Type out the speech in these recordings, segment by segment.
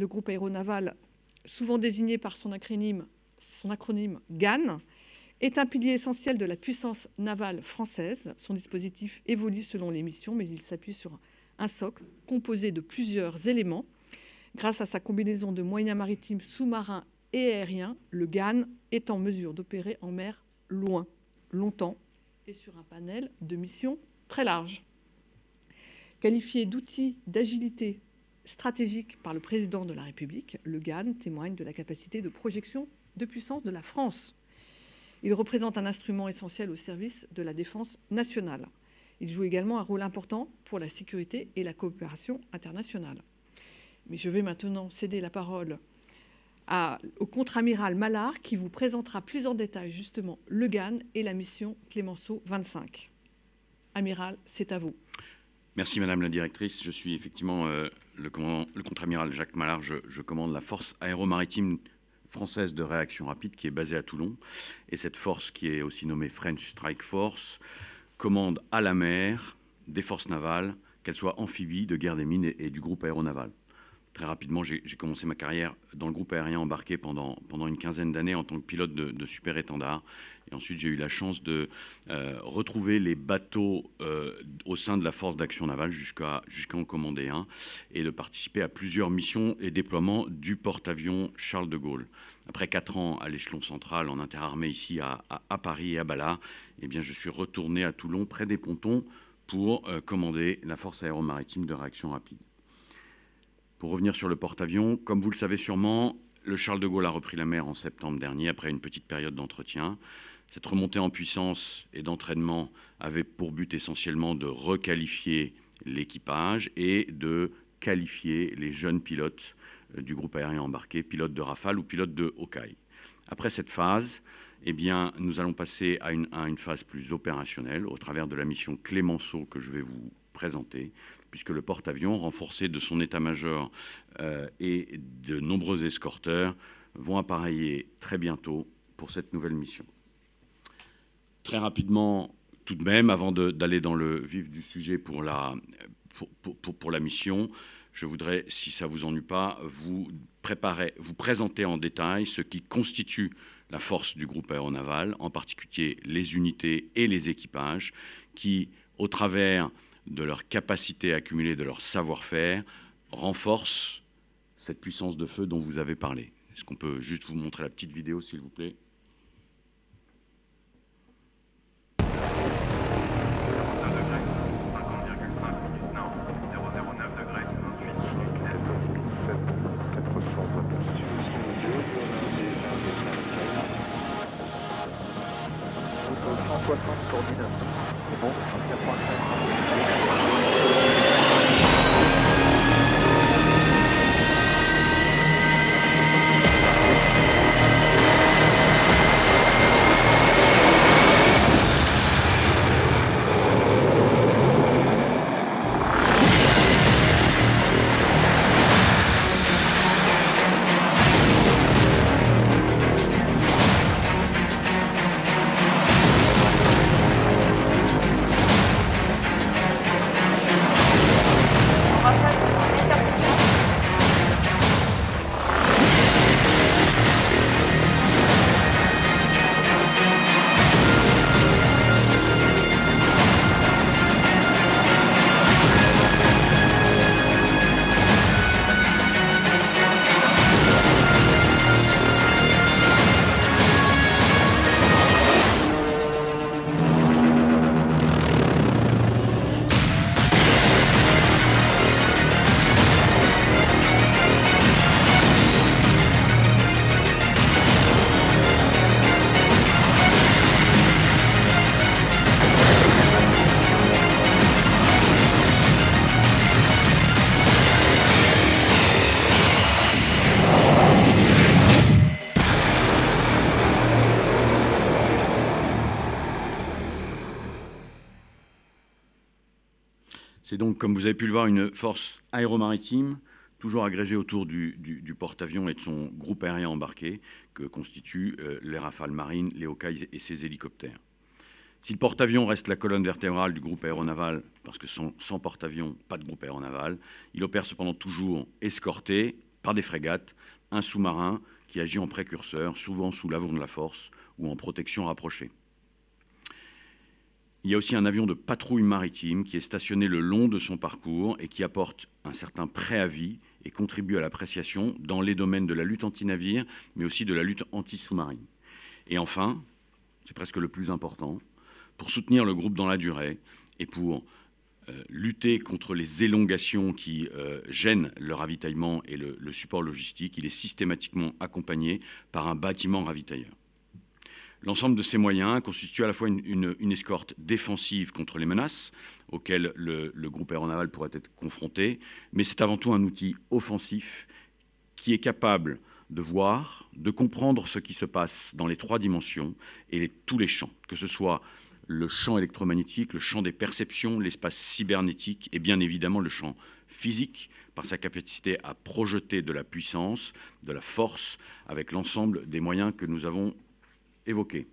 le groupe aéronaval, souvent désigné par son acronyme GAN, est un pilier essentiel de la puissance navale française. Son dispositif évolue selon les missions, mais il s'appuie sur un socle composé de plusieurs éléments. Grâce à sa combinaison de moyens maritimes, sous-marins et aériens, le GAN est en mesure d'opérer en mer loin, longtemps, et sur un panel de missions très large. Qualifié d'outil d'agilité stratégique par le président de la République, le GAN témoigne de la capacité de projection de puissance de la France. Il représente un instrument essentiel au service de la défense nationale. Il joue également un rôle important pour la sécurité et la coopération internationale. Mais je vais maintenant céder la parole au contre-amiral Mallard qui vous présentera plus en détail justement le GAN et la mission Clemenceau 25. Amiral, c'est à vous. Merci Madame la Directrice. Je suis effectivement le contre-amiral Jacques Mallard. Je commande la force aéromaritime française de réaction rapide qui est basée à Toulon. Et cette force, qui est aussi nommée French Strike Force, commande à la mer des forces navales, qu'elles soient amphibies, de guerre des mines et du groupe aéronaval. Très rapidement, j'ai commencé ma carrière dans le groupe aérien embarqué pendant une quinzaine d'années en tant que pilote de super-étendard. Et ensuite, j'ai eu la chance de retrouver les bateaux au sein de la force d'action navale jusqu'à en commander un et de participer à plusieurs missions et déploiements du porte-avions Charles de Gaulle. Après 4 ans à l'échelon central en interarmée ici à Paris et à Balard, eh bien, je suis retourné à Toulon près des pontons pour commander la force aéromaritime de réaction rapide. Pour revenir sur le porte-avions, comme vous le savez sûrement, le Charles de Gaulle a repris la mer en septembre dernier après une petite période d'entretien. Cette remontée en puissance et d'entraînement avait pour but essentiellement de requalifier l'équipage et de qualifier les jeunes pilotes du groupe aérien embarqué, pilotes de Rafale ou pilotes de Hawkeye. Après cette phase, eh bien, nous allons passer à une phase plus opérationnelle au travers de la mission Clemenceau que je vais vous présenter, puisque le porte-avions, renforcé de son état-major et de nombreux escorteurs, vont appareiller très bientôt pour cette nouvelle mission. Très rapidement, tout de même, avant d'aller dans le vif du sujet pour la mission, je voudrais, si ça ne vous ennuie pas, vous présenter en détail ce qui constitue la force du groupe aéronaval, en particulier les unités et les équipages, qui, au travers de leur capacité accumulée, de leur savoir-faire, renforcent cette puissance de feu dont vous avez parlé. Est-ce qu'on peut juste vous montrer la petite vidéo, s'il vous plaît ? C'est bon, 85. C'est donc, comme vous avez pu le voir, une force aéromaritime, toujours agrégée autour du porte-avions et de son groupe aérien embarqué, que constituent les Rafales marines, les Hawkeye et ses hélicoptères. Si le porte-avions reste la colonne vertébrale du groupe aéronaval, parce que sans porte-avions, pas de groupe aéronaval, il opère cependant toujours escorté par des frégates, un sous-marin qui agit en précurseur, souvent sous l'avant de la force ou en protection rapprochée. Il y a aussi un avion de patrouille maritime qui est stationné le long de son parcours et qui apporte un certain préavis et contribue à l'appréciation dans les domaines de la lutte anti-navire, mais aussi de la lutte anti-sous-marine. Et enfin, c'est presque le plus important, pour soutenir le groupe dans la durée et pour lutter contre les élongations qui gênent le ravitaillement et le support logistique, il est systématiquement accompagné par un bâtiment ravitailleur. L'ensemble de ces moyens constitue à la fois une escorte défensive contre les menaces auxquelles le groupe aéronaval pourrait être confronté, mais c'est avant tout un outil offensif qui est capable de voir, de comprendre ce qui se passe dans les 3 dimensions et tous les champs, que ce soit le champ électromagnétique, le champ des perceptions, l'espace cybernétique et bien évidemment le champ physique par sa capacité à projeter de la puissance, de la force avec l'ensemble des moyens que nous avons évoqués.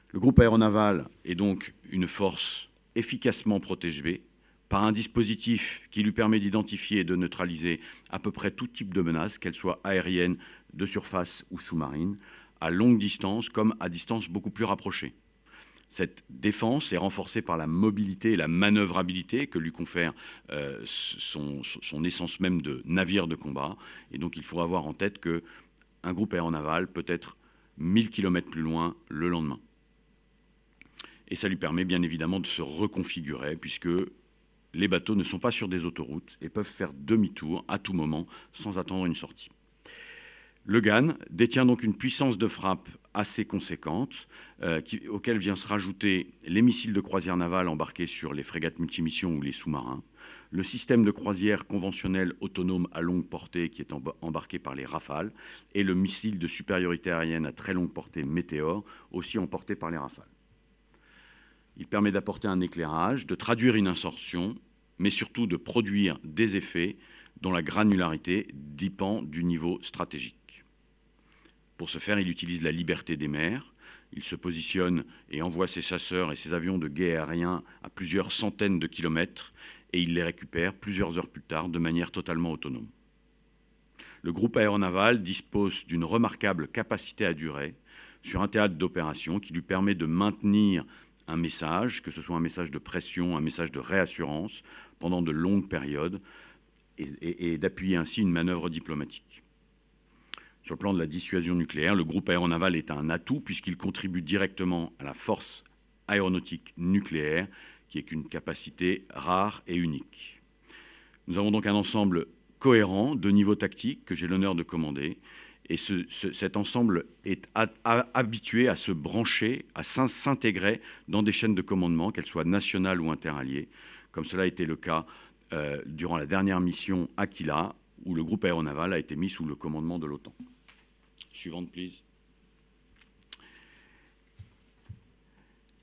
Le groupe aéronaval est donc une force efficacement protégée par un dispositif qui lui permet d'identifier et de neutraliser à peu près tout type de menace, qu'elles soient aériennes, de surface ou sous-marines, à longue distance comme à distance beaucoup plus rapprochée. Cette défense est renforcée par la mobilité et la manœuvrabilité que lui confère son essence même de navire de combat. Et donc il faut avoir en tête qu'un groupe aéronaval peut être 1000 km plus loin le lendemain. Et ça lui permet bien évidemment de se reconfigurer puisque les bateaux ne sont pas sur des autoroutes et peuvent faire demi-tour à tout moment sans attendre une sortie. Le GAN détient donc une puissance de frappe assez conséquente, auquel vient se rajouter les missiles de croisière navale embarqués sur les frégates multimissions ou les sous-marins, le système de croisière conventionnel autonome à longue portée qui est embarqué par les Rafales, et le missile de supériorité aérienne à très longue portée Météor, aussi emporté par les Rafales. Il permet d'apporter un éclairage, de traduire une insertion, mais surtout de produire des effets dont la granularité dépend du niveau stratégique. Pour ce faire, il utilise la liberté des mers. Il se positionne et envoie ses chasseurs et ses avions de guet aérien à plusieurs centaines de kilomètres et il les récupère plusieurs heures plus tard de manière totalement autonome. Le groupe aéronaval dispose d'une remarquable capacité à durer sur un théâtre d'opération qui lui permet de maintenir un message, que ce soit un message de pression, un message de réassurance pendant de longues périodes et d'appuyer ainsi une manœuvre diplomatique. Sur le plan de la dissuasion nucléaire, le groupe aéronaval est un atout puisqu'il contribue directement à la force aéronautique nucléaire, qui est une capacité rare et unique. Nous avons donc un ensemble cohérent de niveaux tactiques que j'ai l'honneur de commander, et cet ensemble est habitué à se brancher, à s'intégrer dans des chaînes de commandement, qu'elles soient nationales ou interalliées, comme cela a été le cas durant la dernière mission Aquila, où le groupe aéronaval a été mis sous le commandement de l'OTAN. Suivante, please.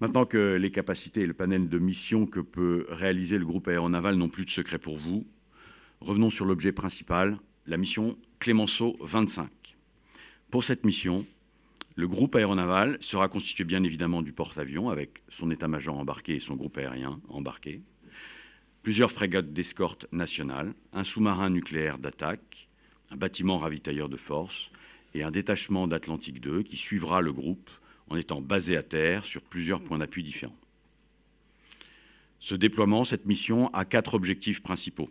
Maintenant que les capacités et le panel de missions que peut réaliser le groupe aéronaval n'ont plus de secret pour vous, revenons sur l'objet principal, la mission Clemenceau 25. Pour cette mission, le groupe aéronaval sera constitué bien évidemment du porte-avions avec son état-major embarqué et son groupe aérien embarqué, plusieurs frégates d'escorte nationales, un sous-marin nucléaire d'attaque, un bâtiment ravitailleur de force et un détachement d'Atlantique 2 qui suivra le groupe en étant basé à terre sur plusieurs points d'appui différents. Ce déploiement, cette mission, a 4 objectifs principaux.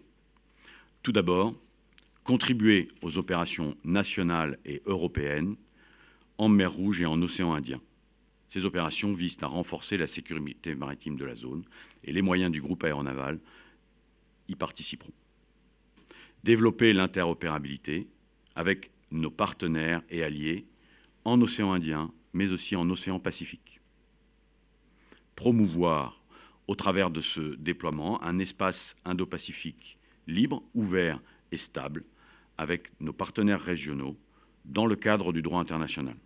Tout d'abord, contribuer aux opérations nationales et européennes en mer Rouge et en océan Indien. Ces opérations visent à renforcer la sécurité maritime de la zone et les moyens du groupe aéronaval y participeront. Développer l'interopérabilité avec nos partenaires et alliés en océan Indien, mais aussi en océan Pacifique. Promouvoir, au travers de ce déploiement, un espace Indo-Pacifique libre, ouvert et stable avec nos partenaires régionaux dans le cadre du droit international.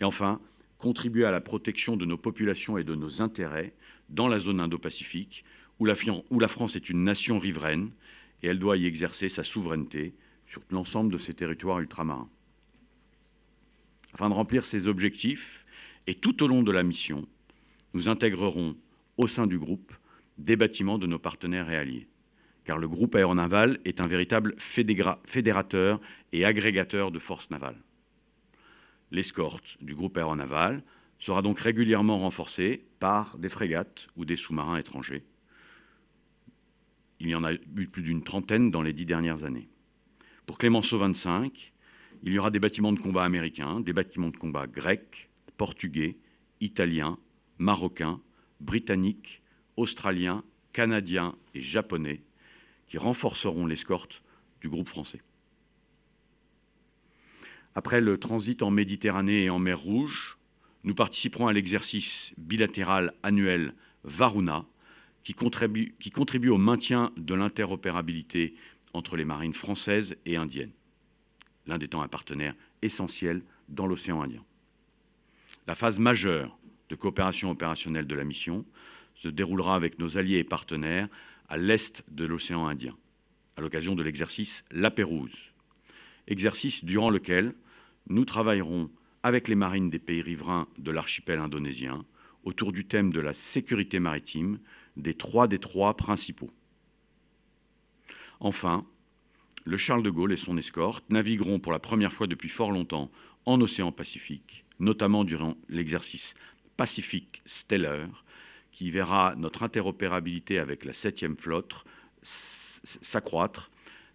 Et enfin, contribuer à la protection de nos populations et de nos intérêts dans la zone Indo-Pacifique, où la France est une nation riveraine et elle doit y exercer sa souveraineté sur l'ensemble de ses territoires ultramarins. Afin de remplir ces objectifs, et tout au long de la mission, nous intégrerons au sein du groupe des bâtiments de nos partenaires et alliés. car le groupe aéronaval est un véritable fédérateur et agrégateur de forces navales. L'escorte du groupe aéronaval sera donc régulièrement renforcée par des frégates ou des sous-marins étrangers. Il y en a eu plus d'une trentaine dans les 10 dernières années. Pour Clemenceau 25, il y aura des bâtiments de combat américains, des bâtiments de combat grecs, portugais, italiens, marocains, britanniques, australiens, canadiens et japonais qui renforceront l'escorte du groupe français. Après le transit en Méditerranée et en mer Rouge, nous participerons à l'exercice bilatéral annuel Varuna qui contribue au maintien de l'interopérabilité entre les marines françaises et indiennes, l'Inde étant un partenaire essentiel dans l'océan Indien. La phase majeure de coopération opérationnelle de la mission se déroulera avec nos alliés et partenaires à l'est de l'océan Indien, à l'occasion de l'exercice La Pérouse, exercice durant lequel nous travaillerons avec les marines des pays riverains de l'archipel indonésien autour du thème de la sécurité maritime des trois détroits principaux. Enfin, le Charles de Gaulle et son escorte navigueront pour la première fois depuis fort longtemps en océan Pacifique, notamment durant l'exercice Pacific Stellar, qui verra notre interopérabilité avec la 7e flotte s'accroître.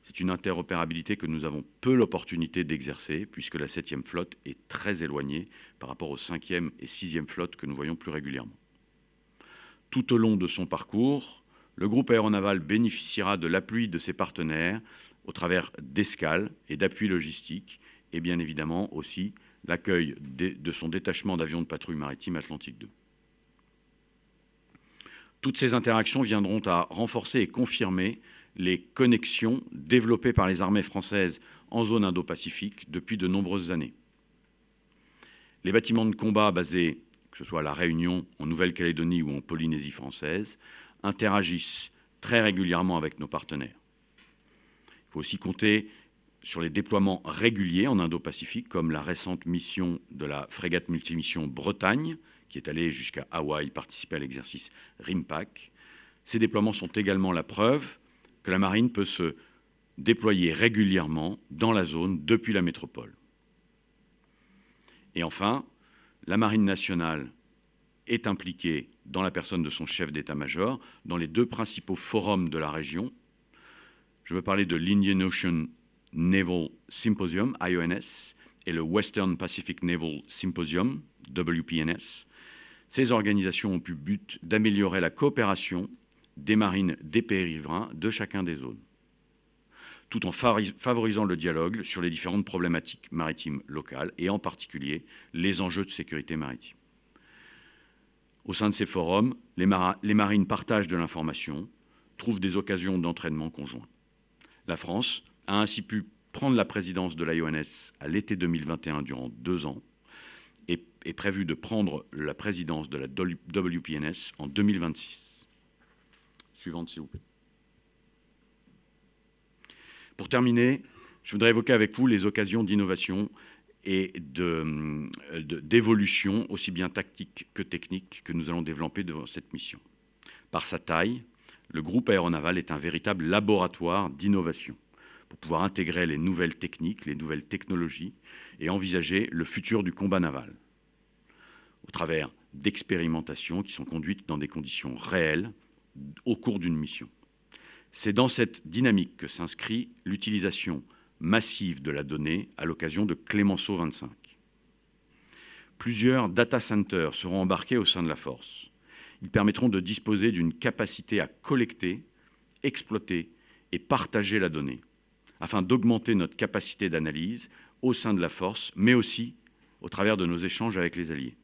C'est une interopérabilité que nous avons peu l'opportunité d'exercer, puisque la 7e flotte est très éloignée par rapport aux 5e et 6e flottes que nous voyons plus régulièrement. Tout au long de son parcours, le groupe aéronaval bénéficiera de l'appui de ses partenaires au travers d'escales et d'appuis logistiques, et bien évidemment aussi l'accueil de son détachement d'avions de patrouille maritime Atlantique 2. Toutes ces interactions viendront à renforcer et confirmer les connexions développées par les armées françaises en zone Indo-Pacifique depuis de nombreuses années. Les bâtiments de combat basés, que ce soit à La Réunion, en Nouvelle-Calédonie ou en Polynésie française, interagissent très régulièrement avec nos partenaires. Il faut aussi compter sur les déploiements réguliers en Indo-Pacifique, comme la récente mission de la frégate multimission Bretagne, qui est allée jusqu'à Hawaï participer à l'exercice RIMPAC. Ces déploiements sont également la preuve que la marine peut se déployer régulièrement dans la zone depuis la métropole. Et enfin, la marine nationale est impliquée dans la personne de son chef d'état-major dans les deux principaux forums de la région. Je veux parler de l'Indian Ocean Naval Symposium, IONS, et le Western Pacific Naval Symposium, WPNS. Ces organisations ont pour but d'améliorer la coopération des marines des pays riverains de chacun des zones, tout en favorisant le dialogue sur les différentes problématiques maritimes locales et en particulier les enjeux de sécurité maritime. Au sein de ces forums, les marines partagent de l'information, trouvent des occasions d'entraînement conjoint. La France a ainsi pu prendre la présidence de l'IONS à l'été 2021 durant 2 ans et est prévu de prendre la présidence de la WPNS en 2026. Suivante, s'il vous plaît. Pour terminer, je voudrais évoquer avec vous les occasions d'innovation et d'évolution, aussi bien tactique que technique, que nous allons développer devant cette mission. Par sa taille, le groupe aéronaval est un véritable laboratoire d'innovation pour pouvoir intégrer les nouvelles techniques, les nouvelles technologies et envisager le futur du combat naval au travers d'expérimentations qui sont conduites dans des conditions réelles au cours d'une mission. C'est dans cette dynamique que s'inscrit l'utilisation massive de la donnée à l'occasion de Clemenceau 25. Plusieurs data centers seront embarqués au sein de la force. Ils permettront de disposer d'une capacité à collecter, exploiter et partager la donnée, afin d'augmenter notre capacité d'analyse au sein de la force, mais aussi au travers de nos échanges avec les alliés.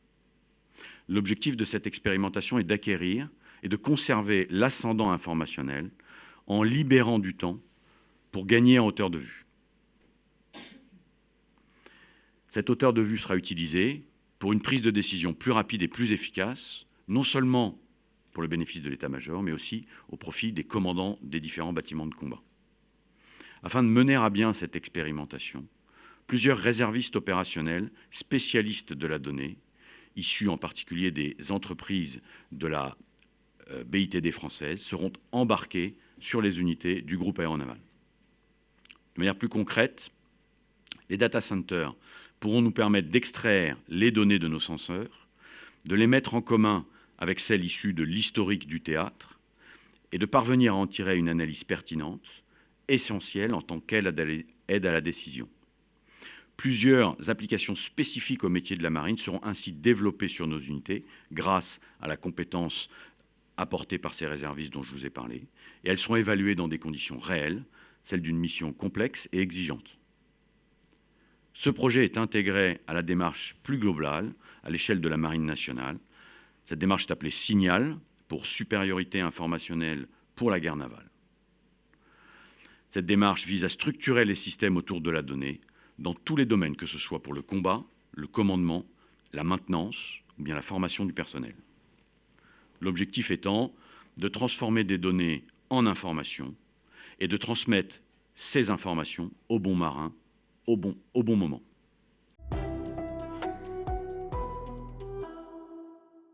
L'objectif de cette expérimentation est d'acquérir et de conserver l'ascendant informationnel en libérant du temps pour gagner en hauteur de vue. Cette hauteur de vue sera utilisée pour une prise de décision plus rapide et plus efficace, non seulement pour le bénéfice de l'état-major, mais aussi au profit des commandants des différents bâtiments de combat. Afin de mener à bien cette expérimentation, plusieurs réservistes opérationnels, spécialistes de la donnée, issus en particulier des entreprises de la BITD française, seront embarqués sur les unités du groupe aéronaval. De manière plus concrète, les data centers pourront nous permettre d'extraire les données de nos senseurs, de les mettre en commun avec celles issues de l'historique du théâtre et de parvenir à en tirer une analyse pertinente, essentielle en tant qu'aide à la décision. Plusieurs applications spécifiques au métier de la marine seront ainsi développées sur nos unités grâce à la compétence apportée par ces réservistes dont je vous ai parlé, et elles seront évaluées dans des conditions réelles, celles d'une mission complexe et exigeante. Ce projet est intégré à la démarche plus globale à l'échelle de la Marine nationale. Cette démarche est appelée Signal, pour supériorité informationnelle pour la guerre navale. Cette démarche vise à structurer les systèmes autour de la donnée dans tous les domaines, que ce soit pour le combat, le commandement, la maintenance ou bien la formation du personnel. L'objectif étant de transformer des données en informations et de transmettre ces informations aux bons marins au bon moment.